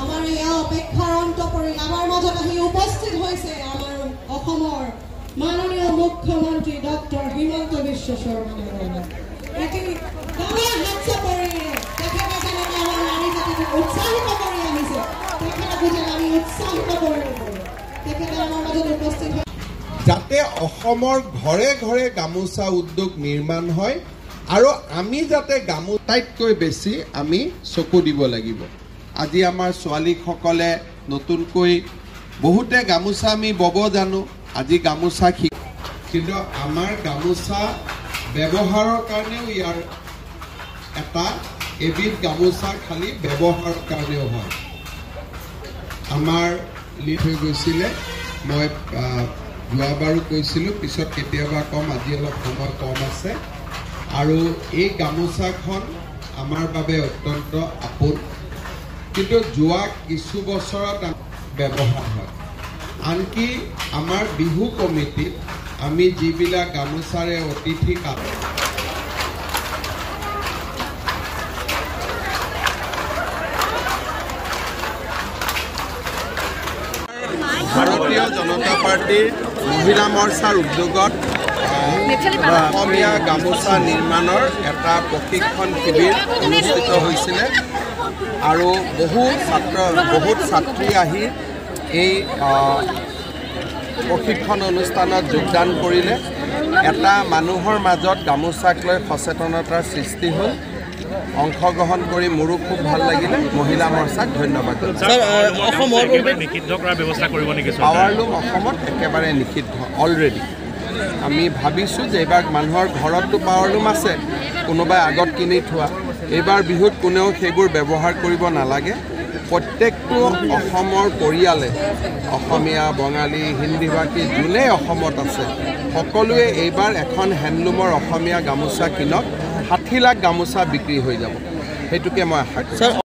আমাৰ এই অপেক্ষাৰ অন্ত পৰিল আমাৰ মাজত আহি উপস্থিত হৈছে আমাৰ অসমৰ মাননীয় মুখ্যমন্ত্ৰী ডক্টৰ হিমন্ত বিশ্ব শৰ্মা উৎসাহিত কৰি আহিছে আমি উৎসাহিত উপস্থিত যাতে অসমৰ ঘৰে ঘৰে গামোচা উদ্যোগ নিৰ্মাণ হয় আৰু আমি যাতে গামোচাতকৈ বেছি আমি চকু দিব লাগিব। আজি আমাৰ ছোৱালীসকলে নতুনকৈ বহুতে গামোচা আমি বব জানো, আজি গামোচা কিন্তু আমাৰ গামোচা ব্যৱহাৰৰ কাৰণেও ইয়াৰ এটা এবিধ গামোচা খালি ব্যৱহাৰৰ কাৰণেও হয়। আমাৰ লিড হৈ গৈছিলে, মই যোৱাবাৰো কৈছিলোঁ, পিছত কেতিয়াবা কম, আজি অলপ সময় কম আছে। আৰু এই গামোচাখন আমাৰ বাবে অত্যন্ত আপোন, কিন্তু যোৱা কিছু বছৰত ব্যৱহাৰ হয়। আনকি আমাৰ বিহু কমিটিত আমি যিবিলাক গামোচাৰে অতিথি ভাৰতীয় জনতা পাৰ্টিৰ মহিলা মৰ্চাৰ উদ্যোগত অসমীয়া গামোচা নিৰ্মাণৰ এটা প্ৰশিক্ষণ শিবিৰ অনুষ্ঠিত হৈছিলে আৰু বহুত ছাত্ৰী আহি এই প্ৰশিক্ষণ অনুষ্ঠানত যোগদান কৰিলে। এটা মানুহৰ মাজত গামোচাক লৈ সচেতনতাৰ সৃষ্টি হ'ল। অংশগ্ৰহণ কৰি মোৰো খুব ভাল লাগিলে। মহিলা মৰ্চাক ধন্যবাদ। পাৱাৰলুম অসমত একেবাৰে নিষিদ্ধ অলৰেডি। আমি ভাবিছোঁ যে এইবাৰ মানুহৰ ঘৰততো পাৱাৰলুম আছে, কোনোবাই আগত কিনি থোৱা। এইবাৰ বিহুত কোনেও সেইবোৰ ব্যৱহাৰ কৰিব নালাগে। প্ৰত্যেকটো অসমৰ পৰিয়ালে, অসমীয়া, বঙালী, হিন্দীভাষী যোনে অসমত আছে, সকলোৱে এইবাৰ এখন হেণ্ডলুমৰ অসমীয়া গামোচা কিনক। 60 লাখ গামোচা বিক্ৰী হৈ যাব, সেইটোকে মই আশা কৰোঁ।